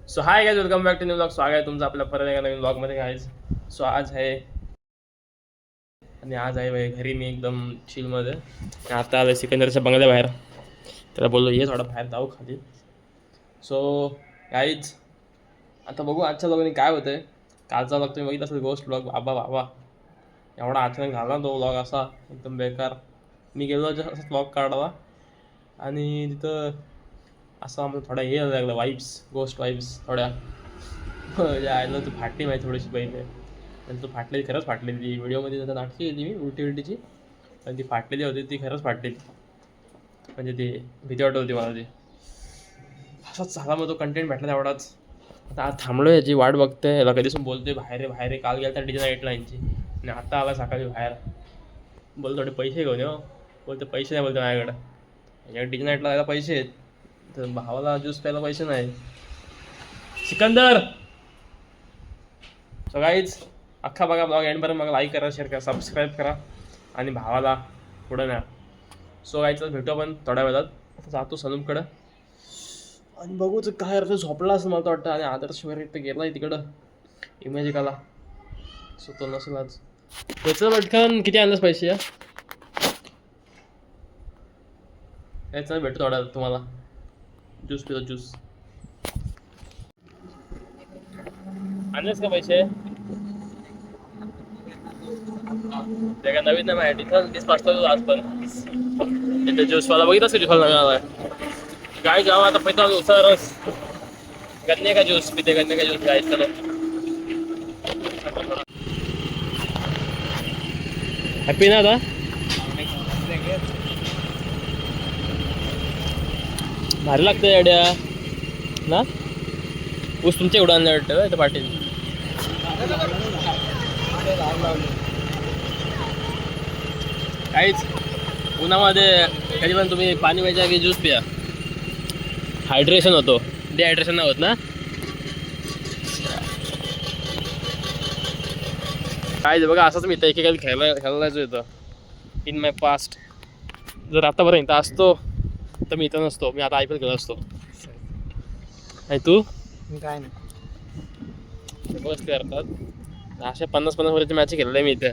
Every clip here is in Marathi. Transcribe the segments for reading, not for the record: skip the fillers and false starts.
So hi guys, welcome back to new blog. स्वागत आहे तुमचं आपल्या परत एका नवीन ब्लॉगमध्ये गाइस. सो आज आहे भाई घरी मी एकदम चिलमध्ये. आता आलं सिकंदरच्या बंगल्या बाहेर. त्याला बोललो ये थोडा बाहेर जाऊ खाली. सो गाइज आता बघू आजच्या ब्लॉगमध्ये काय होतं आहे. कालचा ब्लॉग तुम्ही बघितला असेल, गोस्ट ब्लॉग. बाबा एवढा अचानक झाला तो ब्लॉग, असा एकदम बेकार. मी गेलो असं ब्लॉग काढावा आणि तिथं असं आम्हाला थोडा हे लागलं, वाईब्स, गोस्ट वाईब्स थोड्या. आयला तू फाटली माहिती थोडीशी पहिले, आणि तू फाटलेली, खरंच फाटलेली. ती व्हिडिओमध्ये जर नाटकी केली मी उलटीची, पण ती फाटलेली होती, ती खरंच फाटलेली. म्हणजे ती भीती वाटत होती मला. ती असाच झाला मग तो कंटेंट भेटला तेवढाच. आता आज थांबलो, याची वाट बघते. याला कधीसून बोलतोय बाहेर बाहेर. काल गेला तर डिझाईन एटला यांची, आणि आता आला सकाळी बाहेर. बोलतो थोडे पैसे घेऊन येऊ. बोलतो पैसे नाही, बोलतो माझ्याकडं. याच्याकडे डिझाईन एटला जायला पैसे आहेत, तर भावाला ज्यूस प्यायला पैसे नाही. सिकंदर. सो गाईज अख्खा बघा ब्लॉग एंडपर्यंत. मग लाईक करा, शेअर करा, सबस्क्राईब करा, आणि भावाला पुढं न्या. सो गाईचं भेटू आपण थोड्या वेळात. आता जातो सनूपकडं आणि बघूच काय अर्थ झोपला असं मला वाटतं. आणि आदर्श वगैरे तर गेला आहे तिकडं इमॅजिकाला. सो तो नसेल आज. त्याचं पटकन किती आणलंच पैसे या याचं भेटू थोड्या तुम्हाला. ज्यूस पितो, ज्यूस आणलेच का पैसे? ते काय नवीन नाही माहिती. तीच पाचतो आज पण तिथे ज्यूसवाला बघितलास का? ज्यूसवाला नवीन आलाय काय गाव. आता पैसा उसाचा रस, गन्ने का ज्यूस पिते. गन्ने का ज्यूस काय चलो. हॅपी ना आता? भारी लागतं एवढ्या ना. ऊस तुमच्या एवढं आणलं वाटतं इथं पाटील. काहीच उन्हामध्ये कधी पण तुम्ही पाणी प्यायच्या की ज्यूस पिया. हायड्रेशन होतो, डिहायड्रेशन नाही होत ना. काय बघा असंच मी एकेकाला खेळायला येतं. इन माय पास्ट जर आतापर्यंत असतो तर मी इथं नसतो. मी आता IPL खेळत असतो. आणि तू? मी काय नाही बस करतात अशा 50-50 वर्षाची मॅच खेळले मी इथं.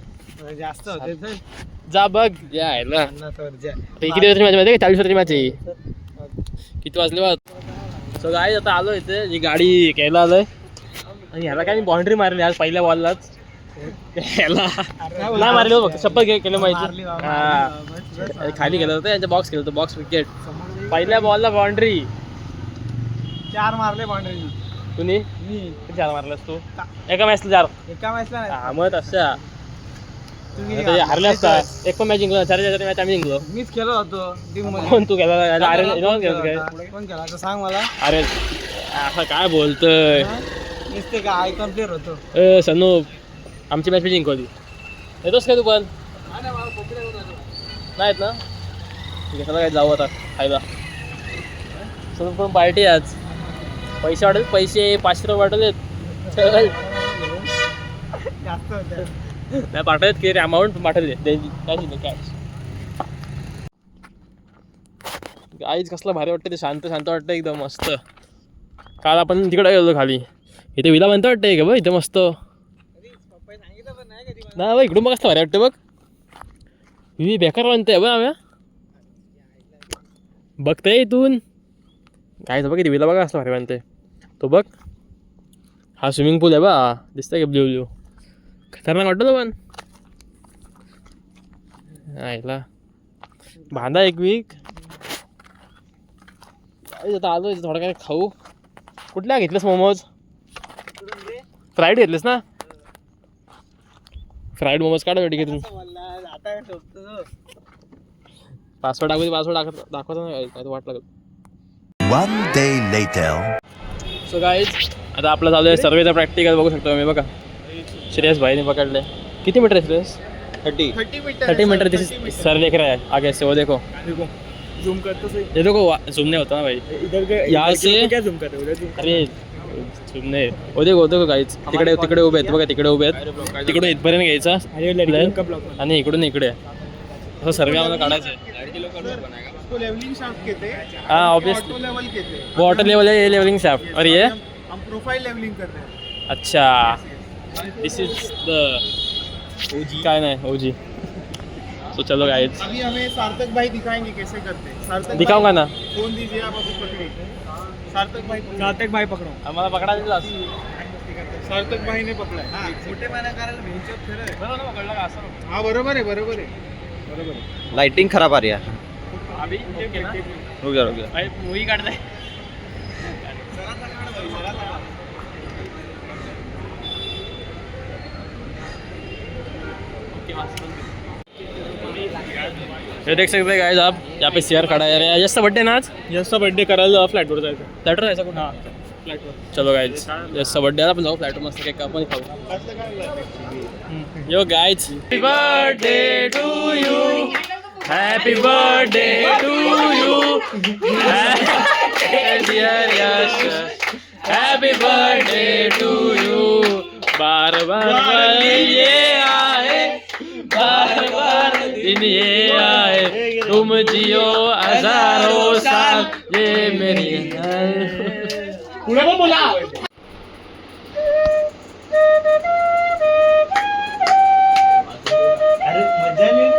जास्त होते. जा बघ यायला. किती वर्षाची मॅच माहिती आहे का? 40 वर्षाची मॅच आहे. किती वाजले बघ. सो गाईज आता आलो इथे. ही गाडी घ्यायला आलोय आणि ह्याला काय मी बाउंड्री मारली आज पहिल्या बॉललाच. ह्याला नाही मारली फक्त शपथ केलं माहिती. हा खाली गेलं होतं, यांच्या बॉक्स केलं होतं. बॉक्स विकेट पहिल्या बॉलला बाउंड्री. 4 मारले बाउंड्री. तुम्ही मी 4 मारलास तू एका मॅचला 4? एका मॅचला नाही. हा मग तशा तुम्ही हरले असता. एक पण मॅच जिंकलो, 4 मॅच आम्ही जिंकलो. मीच खेळत होतो टीम मध्ये. कोण तू गेला? अरे कोण केला तर सांग मला. अरे असं काय बोलतोय? मीच ते काय आयकॉन प्लेअर होतो. सनूप आमची मॅच बी जिंकवली. येतोस का तू पण? नाहीत ना. ठीक आहे, चला काय जाऊ आता खायला. सनूप पण पार्टी आज. पैसे वाटत, पैसे 500 रुपये वाटलेत. चल जास्त होते नाही पाठवत की रे, अमाऊंट पाठवले कॅश. आईच कसला भारी वाटतं ते. शांत शांत वाटतं एकदम मस्त. काल आपण तिकडे गेलो खाली. इथे विला म्हणतं वाटतं का बघ इथं मस्त. नाही बघ इकडून बघ कसं भारी वाटतं बघ. विवी बेकार म्हणते बघ आम्ही बघतंय इथून. काय बघ इथे विला बघा कसं भारी म्हणते तो बघ. हा स्विमिंग पूल आहे बा, दिसतंय का ब्ल्यू ब्ल्यू. खतरनाक वाटतो पण. आईला बांधा एक वीक. आता आलो थोडं काय खाऊ. कुठल्या घेतलेस मोमोज? फ्राईड घेतलेस ना? फ्राईड मोमोज काढा भेटी घेतून. पासवर्ड टाकू. पासवर्ड दाखवतो ना काय वाट लागत. One day later. So guys आता आपलं चालू आहे सर्वेचा प्रॅक्टिकल. बघू शकतो मी बघा. श्रेयस भाईने पकडले. किती मीटर आहे श्रेयस? 30 मीटर. दिस सर देख रहा है आगे से, वो देखो. झूम करतो ये देखो झूम नहीं होता ना भाई. यहाँ से क्या झूम कर रहे हो? अरे झूम नाही. वो देखो गाईज तिकडे उभे आहेत बघा. तिकडे उभे आहेत. तिकडून इथपर्यंत घ्यायचा आणि इकडून इकडे असं सर्वे आम्हाला काढायचं आहे. उसको लेवलिंग शाफ्ट कहते हैं। हाँ ऑब्वियसली ऑटो लेवल कहते हैं। वाटर लेवल है, ये लेवलिंग शाफ्ट. और ये हम प्रोफाइल लेवलिंग कर रहे हैं अच्छा दिस इज द ओजी काय नाही ओजी सो चलो गाइस अभी हमें सार्थक भाई दिखाएंगे कैसे करते हैं सार्थक दिखाऊंगा ना भाई, फोन दीजिए आप अभी पकड़िए सार्थक भाई पकड़ो आम्हाला पकडा दिला सार्थक भाई ने पकड़ा है छोटे माना कारण पकडला का असं हाँ बरोबर है बरोबर है लाइटिंग खराब आ रही है अभी ओके ना रुक जा भाई मूवी काढताय ये देख सकते हैं गाइस आप यहाँ पे शेयर खड़ा है यार जस्ट बर्थडे ना आज यशचा बर्थडे करायला फ्लॅटवर जायचं फ्लॅटवर जायचं कुठं फ्लॅटवर चलो गाइस जस्ट बर्थडे आपण जाऊ फ्लॅटवर मस्त केक आपण खाऊ yo guys happy birthday to you happy birthday to you dear Yash happy birthday to you बार बार ये आए बार बार दिन ये आए तुम जियो हजारों साल ये मेरी पुढे पण बोला अरे मजा नाही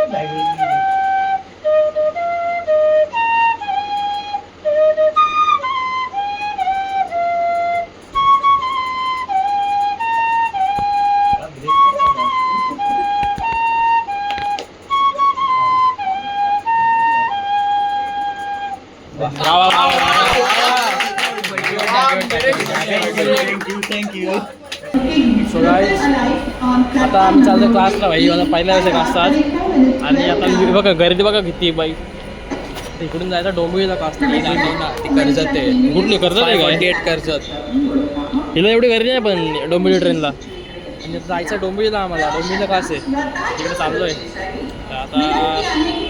थँक्यू सो गाइस आता आम्ही चालतो क्लासला भाई मला पहिल्या वर्ष क्लास आज आणि आता बघा गर्दी बघा किती बाई तिकडून जायचं डोंबिवलीला क्लास ती कर्जत आहे कुठली कर्जत आहे काय कर्जत हिला एवढी गर्दी नाही पण डोंबिवली ट्रेनला म्हणजे जायचं डोंबिवलीला आम्हाला डोंबिवलीला क्लास आहे तिकडे चाललोय तर आता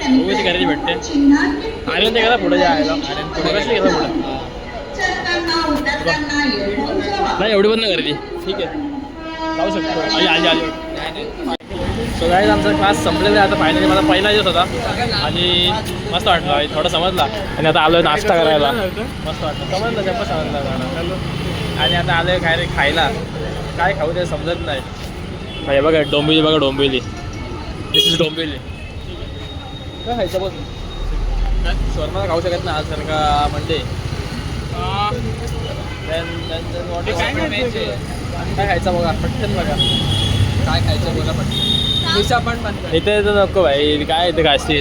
बघू ती गर्दी भेटते आणि ते गेला पुढे जायला पुढे कशी गेला पुढे नाही एवढी पण नाही गर्दी ठीक आहे जाऊ शकतो आली आली सो गाईज आमचा क्लास संपलेला आहे आता फायनली मला पहिला दिवस होता आणि मस्त वाटलं थोडं समजला आणि आता आलो नाश्ता करायला मस्त वाटलं समजलं जप समजलं आणि आता आलो काय रे खायला काय खाऊ ते समजत नाही हे बघा डोंबिवली बघा डोंबिवली दिस इज डोंबिवली काय खायचं बघ शॉर्मा खाऊ शकत नाही आज कारण का मंडे काय खायचं बघा पटकन बघा काय खायचं बोला पण इथे तर नको भाई काय इथे खायची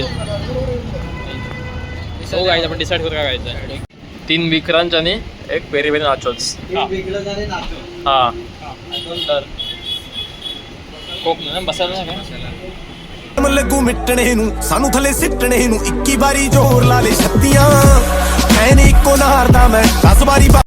हो खायचं आपण डिसाईड करू काय खायचं 3 विक्रांच आणि एक पेरी पेरी नाचोच हां तर कोक ना बसायला नाही काय ਲੱਗੂ ਮਿਟਣੇ ਨੂੰ ਸਾਨੂੰ ਥੱਲੇ ਸਿੱਟਣੇ ਨੂੰ 21 ਵਾਰੀ ਜ਼ੋਰ ਲਾ ਲੈ ਛੱਤੀਆਂ ਐ ਨੀ ਇੱਕੋ ਨਾਰ ਦਾ ਮੈਂ 10 ਵਾਰੀ